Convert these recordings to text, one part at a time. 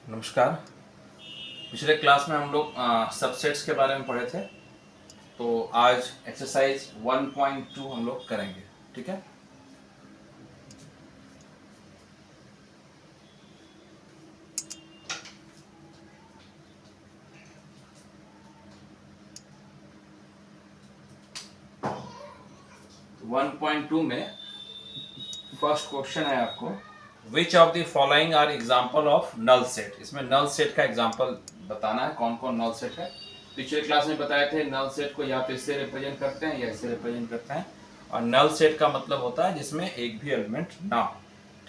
नमस्कार। पिछले क्लास में हम लोग सबसेट्स के बारे में पढ़े थे, तो आज एक्सरसाइज 1.2 हम लोग करेंगे। ठीक है। तो 1.2 में फर्स्ट क्वेश्चन है आपको, which of the following are example of null set. इसमें नल सेट का एग्जाम्पल बताना है, कौन कौन नल सेट है। पिछले क्लास में बताए थे नल सेट को या तो इससे रिप्रेजेंट करते हैं या इससे रिप्रेजेंट करते हैं, और नल सेट का मतलब होता है जिसमें एक भी एलिमेंट ना हो।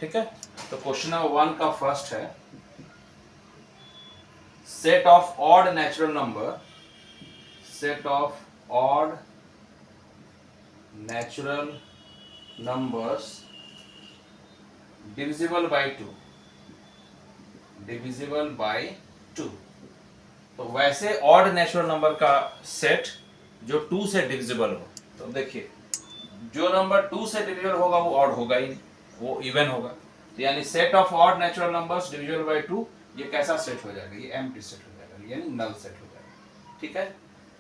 ठीक है। तो क्वेश्चन नंबर 1 का फर्स्ट है, set of odd natural number divisible by 2। तो वैसे ऑड नेचुरल नंबर का सेट जो 2 से डिविजिबल हो। तो देखिए, जो नंबर 2 से डिविजिबल होगा वो ऑड होगा ही नहीं, वो इवन होगा। तो यानी set of odd natural numbers divisible by 2, ये कैसा सेट हो जाएगा? ये एम्प्टी सेट हो जाएगा, यानी नल सेट हो जाएगा। ठीक है।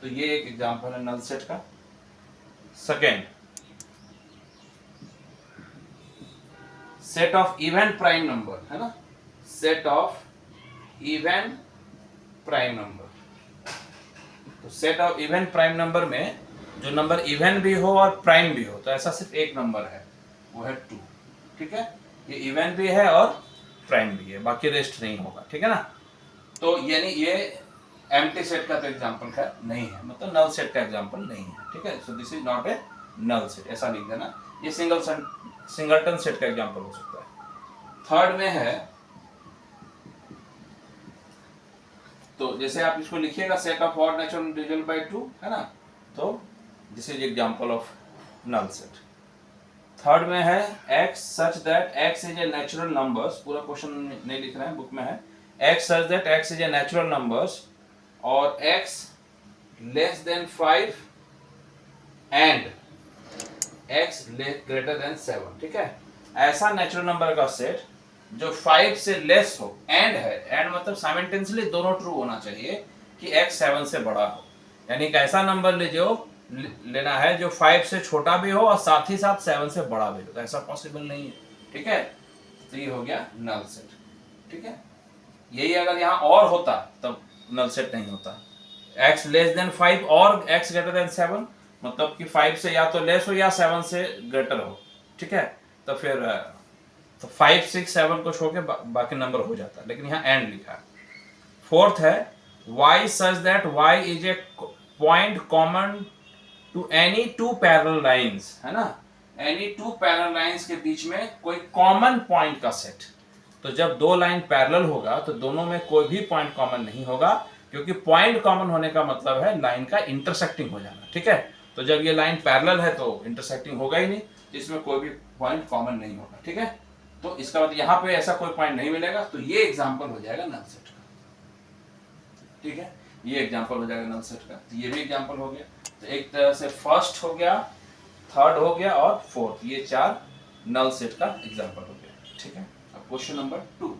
तो ये एक एग्जांपल है नल सेट का। Second, set of even prime number है ना, set of even prime number. तो set of even prime number में जो नंबर इवन भी हो और प्राइम भी हो, तो ऐसा सिर्फ एक नंबर है, वो है 2। ठीक है। ये इवन भी है और प्राइम भी है, बाकी रेस्ट नहीं होगा। ठीक है ना। तो यानी ये एम्प्टी सेट का तो एग्जांपल है नहीं है, मतलब नल सेट का एग्जांपल नहीं है। ठीक है। So this is not a null set, ऐसा लिख देना। ये सिंगलटन सेट का एग्जांपल हो सकता है। थर्ड में है, तो जैसे आप इसको लिखिएगा set of odd natural divisible by 2 है ना, तो this is example of null set. Third में है x such that x is a natural numbers. पूरा क्वेश्चन नहीं लिख रहे हैं, बुक में है। x such that x is a natural numbers और x less than 5 and x greater than 7। ठीक है। ऐसा नेचुरल नंबर का सेट जो 5 से लेस हो एंड है, एंड मतलब साइमल्टेनियसली दोनों ट्रू होना चाहिए कि x 7 से बड़ा हो। यानी एक ऐसा नंबर लेना है जो 5 से छोटा भी हो और साथ ही साथ 7 से बड़ा भी हो। तो ऐसा पॉसिबल नहीं है। ठीक है। तो ये हो गया नल सेट। ठीक है। यही अगर यहाँ और होता तब नल सेट नहीं होता। x लेस देन 5 और x ग्रेटर देन 7, मतलब कि 5 से या तो लेस हो या 7 से ग्रेटर हो। ठीक है। तो फिर तो 5, 6, 7 को छोड़ के बाकी नंबर हो जाता है, लेकिन यहाँ एंड लिखा है। फोर्थ है, y such that y is a point common to any two parallel lines है ना, any two parallel lines के बीच में कोई कॉमन पॉइंट का सेट। तो जब दो लाइन पैरेलल होगा तो दोनों में कोई भी पॉइंट कॉमन नहीं होगा, क्योंकि पॉइंट कॉमन होने का मतलब है लाइन का इंटरसेक्टिंग हो जाना। ठीक है। तो जब ये लाइन पैरेलल है तो इंटरसेक्टिंग होगा ही नहीं, तो इसमें कोई भी पॉइंट कॉमन नहीं होगा। ठीक है। तो इसका मतलब यहाँ पे ऐसा कोई पॉइंट नहीं मिलेगा, तो ये एग्जांपल हो जाएगा नल सेट का। ठीक है। ये एग्जांपल हो जाएगा नल सेट का। तो ये भी एग्जांपल हो गया। तो एक तरह से फर्स्ट हो गया, थर्ड हो गया और फोर्थ, ये 4 नल सेट का एग्जांपल हो गया। ठीक है। अब question number 2,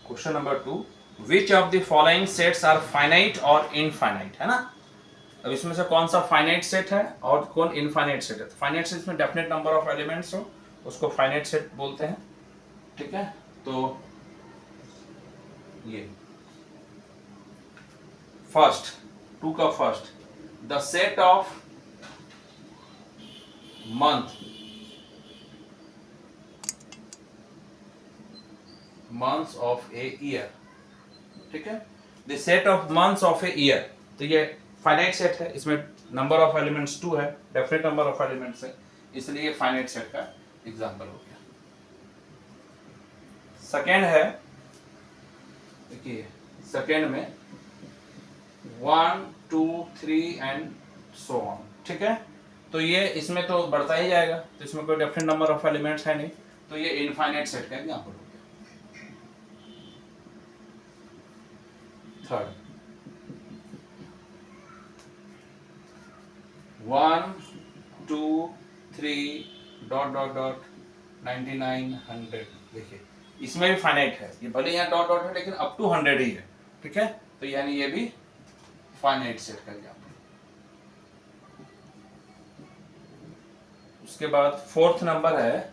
question number 2, which of the following sets are finite और इनफाइनाइट है ना। अब इसमें से कौन सा फाइनाइट सेट है और कौन इनफाइनाइट सेट है। तो फाइनाइट सेट में डेफिनेट नंबर ऑफ एलिमेंट्स हो, उसको फाइनाइट सेट बोलते हैं। ठीक है। तो ये फर्स्ट, 2 का first, the set of months of a year। ठीक है। The set of months of a year, तो ये फाइनाइट सेट है, इसमें नंबर ऑफ एलिमेंट्स 2 है, डेफिनेट नंबर ऑफ एलिमेंट्स है, इसलिए ये फाइनाइट सेट का एग्जांपल हो गया। सेकेंड है, देखिए सेकेंड में 1, 2, 3 एंड सो ऑन, ठीक है। तो ये इसमें तो बढ़ता ही जाएगा, तो इसमें कोई डेफिनेट नंबर ऑफ एलिमेंट्स है नहीं, तो ये इनफाइनाइट सेट का एग्जांपल हो गया। थर्ड, 1 2 3 डॉट डॉट डॉट 99 100, देखिए इसमें भी फाइनाइट है, ये भले यहाँ डॉट डॉट है लेकिन अप टू 100 ही है, ठीक है। तो यानी ये भी फाइनाइट सेट का एग्जांपल। उसके बाद फोर्थ नंबर है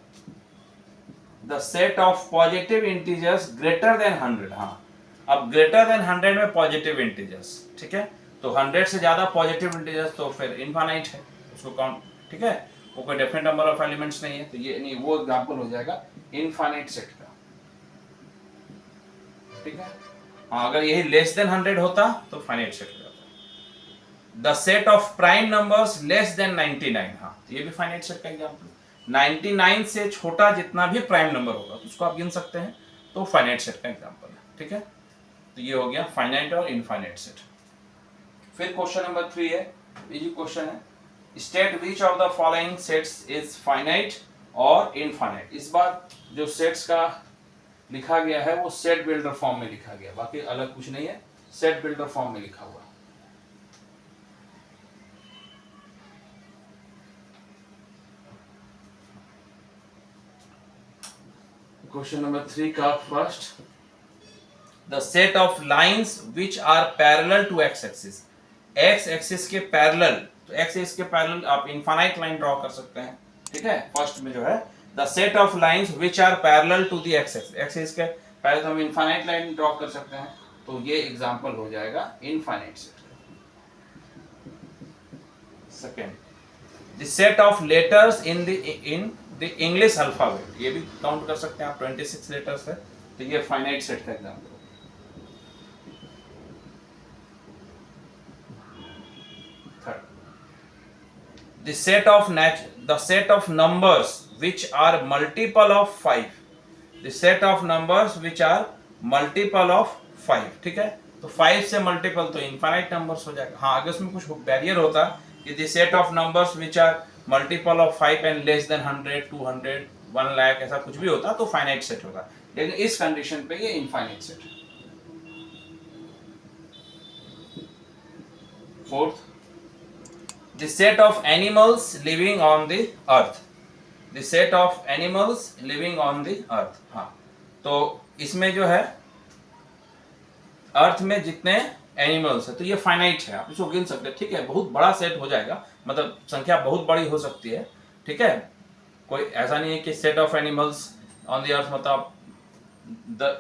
the set of positive integers greater than 100। हाँ, अब ग्रेटर देन 100 में पॉजिटिव इंटीजर्स, ठीक है। तो 100 से ज्यादा पॉजिटिव इंटीजर्स तो फिर इनफाइनाइट है, उसको काउंट, ठीक है, वो कोई डेफिनेट नंबर ऑफ एलिमेंट्स नहीं है, तो ये नहीं, वो एग्जांपल हो जाएगा इनफाइनाइट सेट का, ठीक है। हाँ, अगर यही लेस देन 100 होता तो फाइनाइट सेट का। The set of prime numbers less than 99, हाँ, तो ये भी फाइनाइट सेट का एग्जांपल। 99 से छोटा जितना भी प्राइम नंबर होगा तो उसको आप गिन सकते हैं, तो फाइनाइट सेट का एग्जांपल है, ठीक है। तो ये हो गया फाइनाइट और इनफाइनाइट सेट। फिर क्वेश्चन नंबर 3 है, इजी क्वेश्चन है, state which of the following sets is finite और इनफाइनाइट। इस बार जो सेट्स का लिखा गया है वो सेट बिल्डर फॉर्म में लिखा गया, बाकी अलग कुछ नहीं है, सेट बिल्डर फॉर्म में लिखा हुआ। क्वेश्चन नंबर 3 का first, the set of lines which are parallel to X axis. X axis के पैरेलल, तो एक्स एक्सिस के पैरेलल आप इनफाइनाइट लाइन ड्रॉ कर सकते हैं, ठीक है। फर्स्ट में जो है the set of lines which are parallel to the X axis, X axis के पैरेलल हम इनफाइनाइट लाइन ड्रॉ कर सकते हैं, तो ये एग्जांपल हो जाएगा infinite set. Second, the set of letters in the English alphabet, ये भी काउंट कर सकते हैं आप, 26 लेटर्स है, तो ये फाइनाइट सेट का example. The set of numbers which are multiple of 5, the set of numbers which are multiple of 5, ठीक है। तो 5 से मल्टीपल तो इनफाइनाइट नंबर्स हो जाएगा। हाँ, अगर उसमें कुछ बैरियर होता कि the set of numbers which are multiple of 5 and less than 100 200 1 lakh ऐसा कुछ भी होता तो फाइनाइट सेट होगा, लेकिन इस कंडीशन पे ये इनफाइनाइट सेट है। Fourth, the set of animals living on the earth, the set of animals living on the earth। हाँ, तो इसमें जो है अर्थ में जितने एनिमल्स है तो ये फाइनाइट है, आप इसको गिन सकते हैं, ठीक है। बहुत बड़ा सेट हो जाएगा, मतलब संख्या बहुत बड़ी हो सकती है, ठीक है। कोई ऐसा नहीं है कि set of animals on the earth मतलब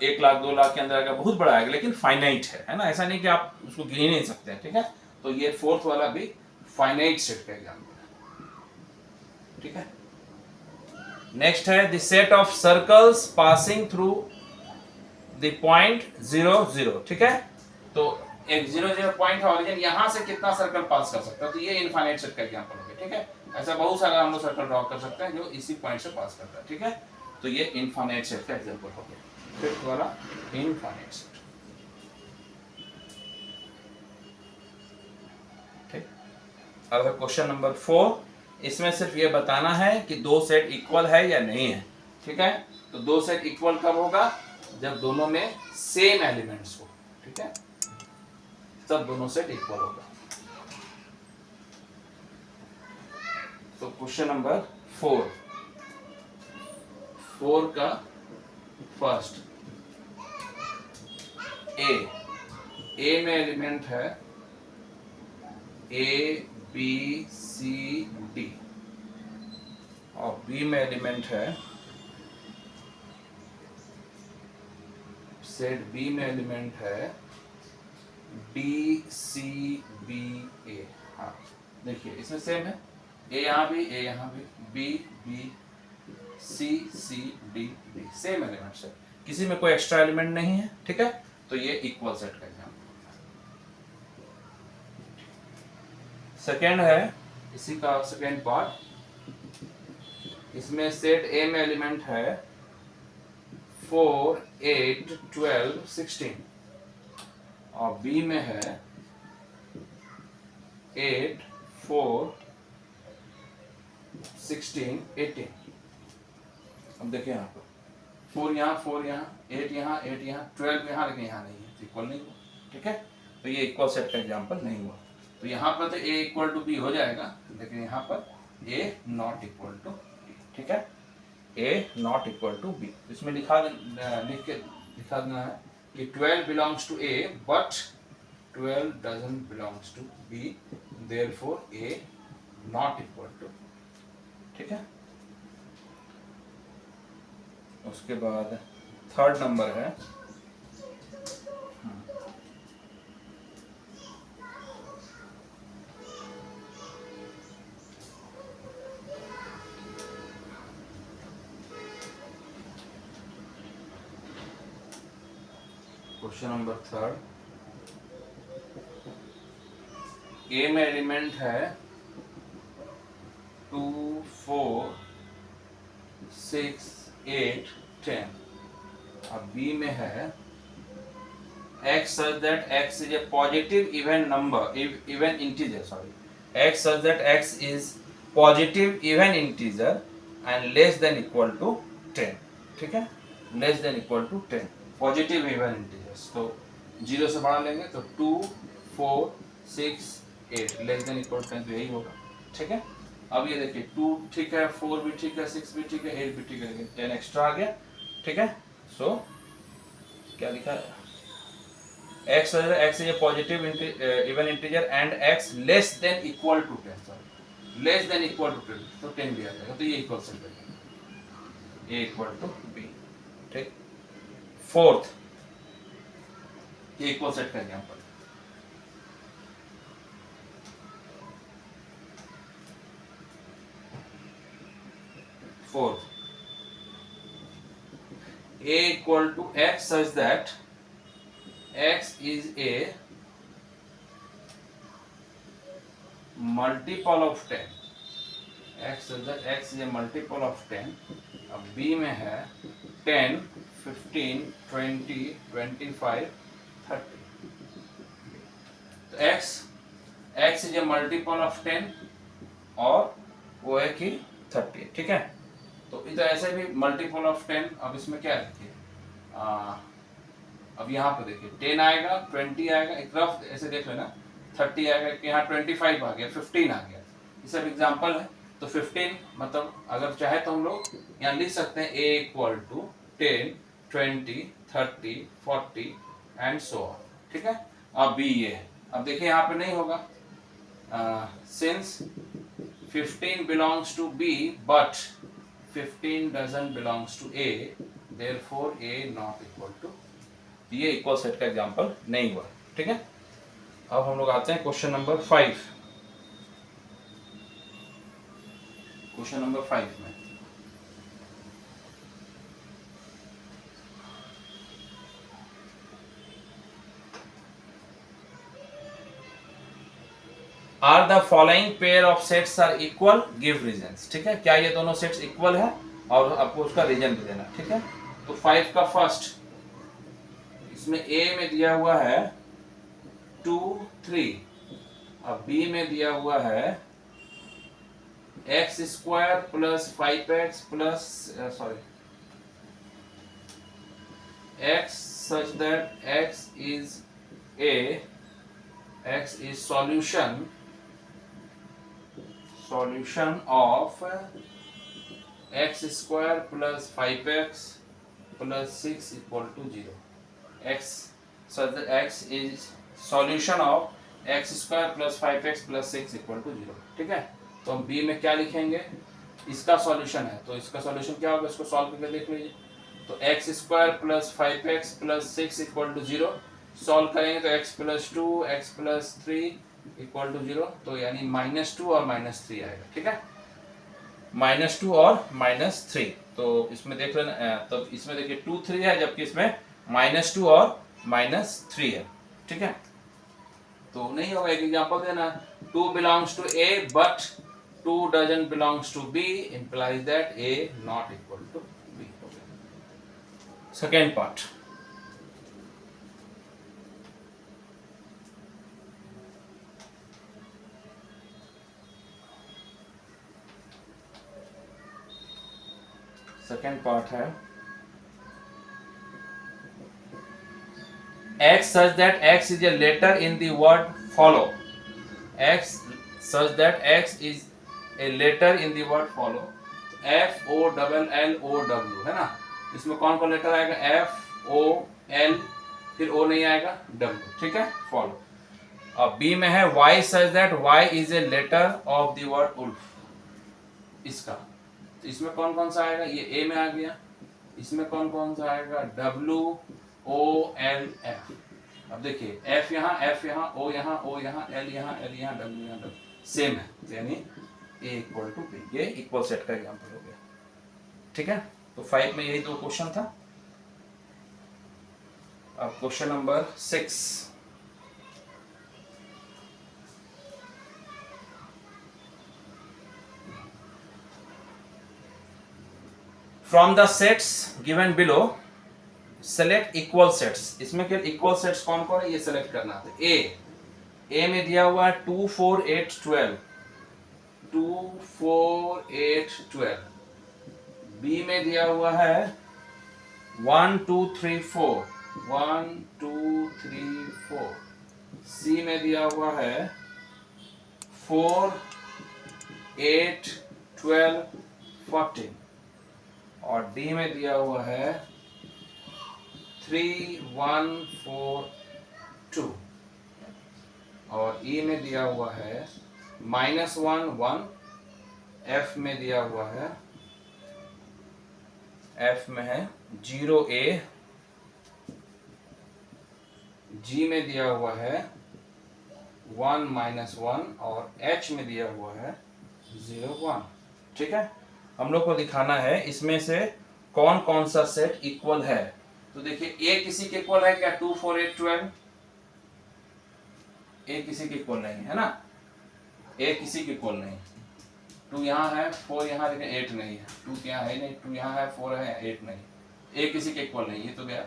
1 लाख 2 लाख के अंदर आएगा, बहुत बड़ा आएगा, लेकिन फाइनाइट है ना, ऐसा नहीं कि आप उसको गिन ही नहीं सकते हैं, ठीक है। तो ये फोर्थ वाला भी फाइनाइट सेट का एग्जांपल है, ठीक है। नेक्स्ट है the set of circles passing through the point 0 0, ठीक है। तो एक 0 0 पॉइंट है ओरिजिन, यहां से कितना सर्कल पास कर सकता है, तो ये इनफाइनाइट सेट का एग्जांपल हो गया, ठीक है। ऐसा बहुत सारा हम लोग सर्कल ड्रॉ कर सकते हैं जो इसी पॉइंट से पास करता है, ठीक है। तो ये इनफाइनाइट सेट का एग्जांपल हो गया, फिफ्थ वाला इनफाइनाइट सेट, ठीक। अब क्वेश्चन नंबर 4, इसमें सिर्फ ये बताना है कि दो सेट इक्वल है या नहीं है, ठीक है। तो दो सेट इक्वल कब होगा, जब दोनों में सेम एलिमेंट्स हो, ठीक है, तब दोनों सेट इक्वल होगा। तो क्वेश्चन नंबर 4 का फर्स्ट, ए में एलिमेंट है A B C D और B में एलिमेंट है, सेट B में एलिमेंट है D C B A। हाँ, देखिए इसमें सेम है, A यहाँ भी A यहाँ भी, B B C C D D same elements है, किसी में कोई एक्स्ट्रा एलिमेंट नहीं है, ठीक है। तो ये इक्वल सेट का एग्जांपल। सेकेंड है, इसी का सेकेंड पार्ट, इसमें सेट A में एलिमेंट है 4 8 12 16 और B में है 8 4, 16, 18। अब देखिए यहाँ पर 4 यहाँ, 8 यहाँ, 8 यहाँ, 12 यहाँ, लेकिन यहाँ नहीं है, इक्वल नहीं हुआ। ठीक है, तो ये इक्वल सेट का एग्जाम्पल नहीं हुआ। तो यहाँ पर तो a इक्वल टू बी हो जाएगा, लेकिन यहाँ पर a not equal to B. ठीक है, a not equal to B. इसमें लिख के दिखा देना है कि 12 belongs to a but 12 doesn't belongs to b, therefore a not equal to. ठीक है, उसके बाद थर्ड नंबर है क्वेश्चन नंबर थर्ड। ए में एलिमेंट है 2, 4, 6, 8, 10। अब बी में है x such that x is a positive even number, even integer, x such that x is positive even integer and less than equal to 10। ठीक है, less than equal to 10 positive even integers. तो 0 से बढ़ा लेंगे तो 2, 4, 6, 8 less than equal to 10, तो यही होगा। ठीक है, अब ये देखिए 2 ठीक है, 4 भी ठीक है, 6 भी ठीक है, 8 भी ठीक है, लेकिन 10 एक्स्ट्रा आ गया। ठीक है, सो क्या लिखा है, x is a positive even integer and x less than equal to 10, sorry less than equal to 10, तो 10 भी आ जाएगा। तो ये इक्वल से a इक्वल टू b। ठीक, फोर्थ ये इक्वल सेट का example. Fourth, a equal to x such that x is a multiple of 10, x such that x is a multiple of 10। अब b में है 10, 15, 20, 25, 30। तो x is a multiple of 10 और वो है कि 30। ठीक है, तो इधर ऐसे भी मल्टीपल ऑफ 10। अब इसमें क्या देखिए, अब यहाँ पे देखिए 10 आएगा, 20 आएगा, एक रफ ऐसे देख लेना, 30 आएगा, यहाँ 25 आ गया, 15 आ गया। ये सब एग्जाम्पल है। तो 15 मतलब अगर चाहे तो हम लोग यहाँ लिख सकते हैं a equal to 10, 20, 30, 40 and so on. ठीक है, अब b ये है। अब देखिए यहाँ पे नहीं होगा, since 15 belongs to b but 15 doesn't belongs to a, therefore a not equal to, ये इक्वल सेट का एग्जांपल नहीं हुआ। ठीक है, अब हम लोग आते हैं क्वेश्चन नंबर 5। क्वेश्चन नंबर 5 में are the following pair of sets are equal, give reasons. ठीक है, क्या ये दोनों सेट्स इक्वल है, और आपको उसका रीजन भी देना। ठीक है, तो 5 का फर्स्ट, इसमें a में दिया हुआ है 2, 3, अब b में दिया हुआ है x square plus 5x plus x such that x is solution of x square plus 5x plus 6 equal to 0। x such that x is solution of x square plus 5x plus 6 equal to 0। ठीक है, तो हम b में क्या लिखेंगे, इसका solution है, तो इसका सॉल्यूशन क्या होगा, इसको सॉल्व करके देख लीजिए। तो x square plus 5x plus 6 equal to 0, solve करेंगे तो x plus 2, x plus 3 equal to 0, तो यानी -2 और -3 आएगा। ठीक है, -2 और -3, तो इसमें देख लेना, तब इसमें देखिए 2, 3 है, जबकि इसमें -2 और -3 है। ठीक है, तो नहीं होगा, एक एग्जांपल देना, 2 belongs to a but 2 doesn't belongs to b implies that a not equal to b। Second part, second part है x such that x is a letter in the word follow. X such that x is a letter in the word follow. F O double L O W है ना, इसमें कौन कौन letter आएगा? F O L, फिर O नहीं आएगा, W, ठीक है, follow. अब B में है y such that y is a letter of the word wolf. इसका तो इसमें कौन कौन सा आएगा? ये A में आ गया, इसमें कौन कौन सा आएगा? W O L F. अब देखिए F यहाँ, F यहाँ, O यहाँ, O यहाँ, L यहाँ, L यहाँ, W यहाँ, W सेम है, यानी A इक्वल टू B. ये इक्वल सेट का एग्जांपल हो गया, ठीक है. तो 5 में यही दो क्वेश्चन था. अब question number 6. From the sets given below select equal sets. इसमें क्या इक्वल सेट्स कौन कौन है ये सेलेक्ट करना है. A में दिया हुआ है 2 4 8 12, 2 4 8 12. B में दिया हुआ है 1 2 3 4, 1 2 3 4. C में दिया हुआ है 4 8 12 14. और D में दिया हुआ है 3 1 4 2. और E में दिया हुआ है -1 1. F में दिया हुआ है, F में है 0 A. G में दिया हुआ है 1 -1. और H में दिया हुआ है 0 1. ठीक है, हम लोग को दिखाना है इसमें से कौन कौन सा सेट इक्वल है. तो देखिए A किसी के इक्वल है क्या? 2 4 8 12. A किसी के इक्वल नहीं है ना, A किसी के इक्वल नहीं. 2 यहाँ है, 4 यहाँ, लेकिन 8 नहीं है. 2 यहाँ है नहीं, 2 यहाँ है, 4 है, 8 नहीं. A किसी के इक्वल नहीं, ये तो गया,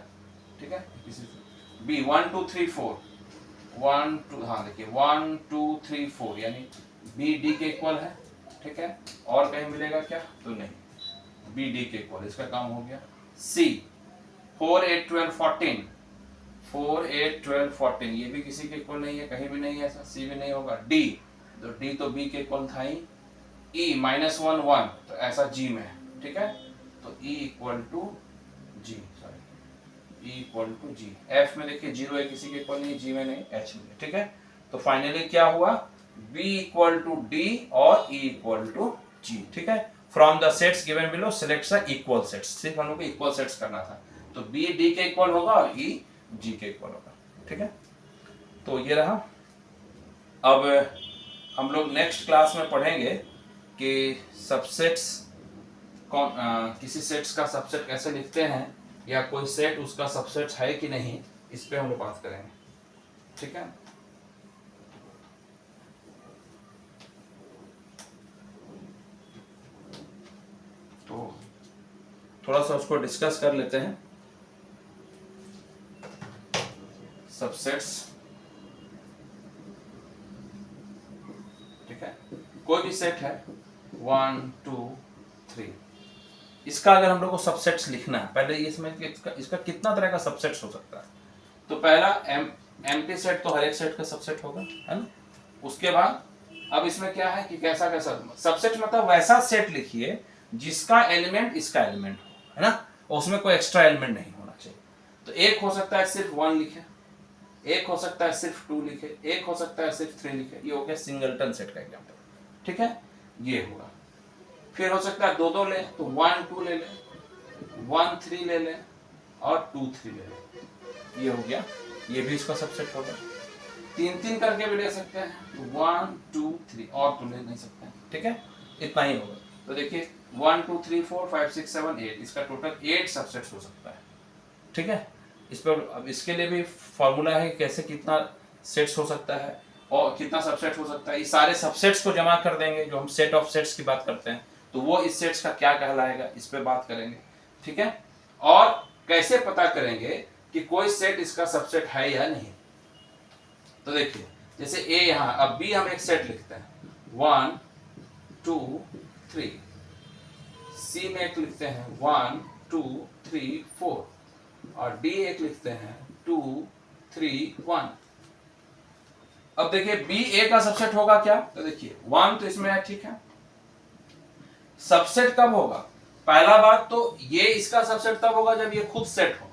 ठीक है. किसी से B 1 2 3 4, 1 2, हाँ देखिए 1 2 3 4, यानी B D के इक्वल है, ठीक है. और कहीं मिलेगा क्या? तो नहीं, B D के इक्वल, इसका काम हो गया. C 4 8 12 14, 4 8 12 14, ये भी किसी के इक्वल नहीं है, कहीं भी नहीं है ऐसा. C भी नहीं होगा. D, तो D तो B के इक्वल था ही. E -1 1, तो ऐसा G में है, ठीक है. तो E equal to G, sorry, E equal to G. F में देखिए 0 है, किसी के इक्वल नहीं, G में नहीं, H में, ठीक है. तो फाइनली क्या हुआ? B इक्वल टू D और E इक्वल टू G, ठीक है. From the sets given below select the equal sets. सिर्फ हम लोग को इक्वल सेट्स करना था. तो B D के इक्वल होगा और E G के इक्वल होगा, ठीक है. तो ये रहा. अब हम लोग नेक्स्ट क्लास में पढ़ेंगे कि सबसेट्स कौन, किसी सेट्स का सबसेट कैसे लिखते हैं, या कोई सेट उसका सबसेट है कि नहीं, इस पे हम लोग बात करेंगे, ठीक है. तो थोड़ा सा उसको डिस्कस कर लेते हैं. सबसेट्स, ठीक है. कोई भी सेट है 1 2 3, इसका अगर हम लोग को सबसेट्स लिखना है, पहले इसमें इसका कितना तरह का सबसेट्स हो सकता है. तो पहला एम्प्टी सेट तो हर एक सेट का सबसेट होगा, है ना. उसके बाद अब इसमें क्या है कि कैसा कैसा सबसेट, मतलब वैसा सेट लिखिए जिसका एलिमेंट इसका एलिमेंट हो, है ना, और उसमें कोई एक्स्ट्रा एलिमेंट नहीं होना चाहिए. तो एक हो सकता है सिर्फ 1 लिखे, एक हो सकता है सिर्फ 2 लिखे, एक हो सकता है सिर्फ 3 लिखे. ये हो गया सिंगलटन सेट का एग्जांपल, ठीक है. ये होगा. फिर हो सकता है 2 2 ले, तो 1 2 ले ले, 1 3 ले ले और 2 3 ले ले. ये हो गया, ये भी इसका सबसेट होगा. 3 3 करके भी ले सकते हैं, तो 1 2 3, और तो ले नहीं सकते हैं, ठीक है. इतना ही होगा. तो देखिए 1 2 3 4 5 6 7 8, इसका टोटल 8 सबसेट्स हो सकता है, ठीक है. इस पर अब इसके लिए भी फॉर्मूला है कि कैसे कितना सेट्स हो सकता है और कितना सबसेट हो सकता है. ये सारे सबसेट्स को जमा कर देंगे, जो हम सेट ऑफ सेट्स की बात करते हैं, तो वो इस सेट्स का क्या कहलाएगा, इस पे बात करेंगे, ठीक है. और कैसे पता करेंगे कि कोई सेट इसका सबसेट है या नहीं. तो देखिए जैसे A यहाँ, अब B हम एक सेट लिखते हैं 1 2 3, सी में एक लिखते हैं 1 2 3 4 और डी एक लिखते हैं 2 3 1। अब देखिए बी ए का सबसेट होगा क्या, तो देखिए 1 तो इसमें है, ठीक है। सबसेट कब होगा, पहला बात तो ये इसका सबसेट तब होगा जब ये खुद सेट हो,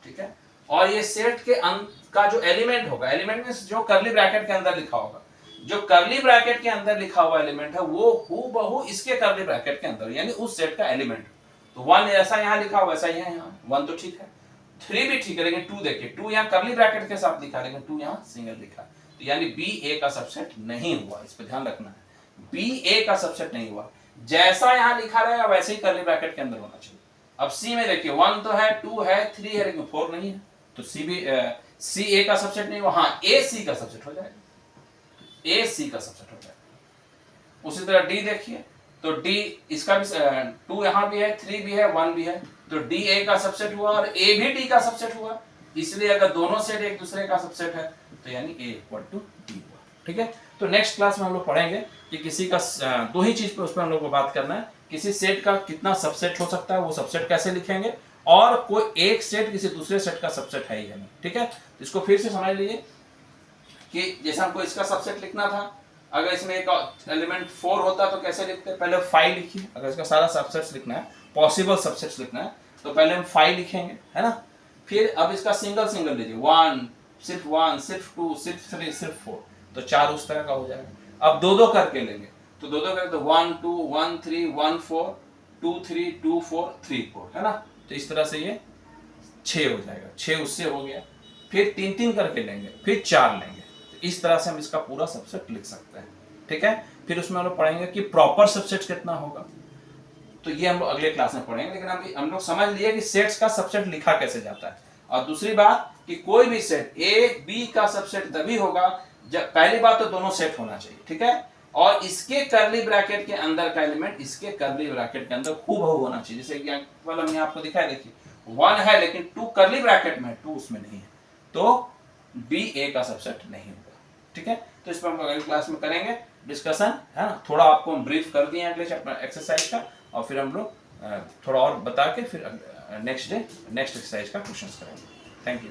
ठीक है। और ये सेट के अंत का जो एलिमेंट होगा, एलिमेंट में जो कर्ली ब्रैकेट के अंदर लिखा होगा, जो कर्ली ब्रैकेट के अंदर लिखा हुआ एलिमेंट है वो हूबहू इसके कर्ली ब्रैकेट के अंदर यानी उस सेट का एलिमेंट। तो 1 ऐसा यहां लिखा हुआ ऐसा ही है, यहां 1 तो ठीक है, 3 भी ठीक है, लेकिन 2 देखिए 2 यहां कर्ली ब्रैकेट के साथ लिखा है लेकिन 2 यहां सिंगल लिखा है, तो यानी बी ए का सबसेट नहीं हुआ। इस पर ध्यान रखना है, बी ए का सबसेट नहीं हुआ, जैसा यहां लिखा रहेगा वैसे ही कर्ली ब्रैकेट के अंदर होना चाहिए। अब सी में देखिए 1 तो है, 2 है, 3 है, लेकिन 4 नहीं है, तो सी भी सी ए का सबसेट नहीं हुआ। हाँ ए सी का सबसेट हो जाएगा, ए सी का सबसेट हो जाएगा। उसी तरह डी देखिए, तो डी इसका भी 2 यहां भी है, 3 भी है, 1 भी है, तो डी ए का सबसेट हुआ और ए भी डी का सबसेट हुआ। इसलिए अगर दोनों सेट एक दूसरे का सबसेट है तो यानी ए इक्वल टू डी हुआ, ठीक है। तो नेक्स्ट क्लास में हम लोग पढ़ेंगे कि किसी का दो ही चीज पे उस पर हम लोग को बात करना है, किसी सेट का कितना सबसेट हो सकता है, वो सबसेट कैसे लिखेंगे, और कोई एक सेट किसी दूसरे सेट का सबसेट है या नहीं, ठीक है। इसको फिर से समझ लीजिए कि जैसे हमको इसका सबसेट लिखना था, अगर इसमें एक एलिमेंट 4 होता तो कैसे लिखते, पहले 5 लिखिए। अगर इसका सारा सबसेट्स लिखना है, पॉसिबल सबसेट्स लिखना है, तो पहले हम 5 लिखेंगे, है ना। फिर अब इसका सिंगल सिंगल लीजिए, 1 सिर्फ 1 सिर्फ 2 सिर्फ 3 सिर्फ 4, तो 4 उस तरह का हो जाएगा। अब दो दो करके लेंगे, तो दो दो करके तो 1 2 1 3 1 4 2 3 2 4 3 4, है ना। तो इस तरह से ये 6 हो जाएगा, 6 उससे हो गया। फिर 3 3 करके लेंगे, फिर 4 लेंगे, तो इस तरह से हम इसका पूरा सबसेट लिख सकते हैं, ठीक है। फिर उसमें हम लोग पढ़ेंगे कि प्रॉपर सबसेट कितना होगा, तो ये हम लोग अगले क्लास में पढ़ेंगे। लेकिन अभी हम लोग समझ लिए कि सेट्स का सबसेट लिखा कैसे जाता है। और दूसरी बात कि कोई भी सेट ए बी का सबसेट तभी होगा जब, पहली बात तो दोनों सेट होना चाहिए, ठीक है, और इसके कर्ली ब्रैकेट के अंदर का एलिमेंट इसके कर्ली ब्रैकेट के अंदर हूबहू होना चाहिए। जैसे एग्जांपल हमने आपको दिखाया, देखिए 1 है लेकिन 2 कर्ली ब्रैकेट में है, 2 उसमें नहीं है, तो बी ए का सबसेट नहीं होगा, ठीक है। तो इस पर हम अगली क्लास में करेंगे डिस्कशन, है ना। थोड़ा आपको हम ब्रीफ कर दिए अगले एक्सरसाइज का, और फिर हम लोग थोड़ा और बता के फिर नेक्स्ट डे नेक्स्ट एक्सरसाइज का क्वेश्चंस करेंगे। Thank you.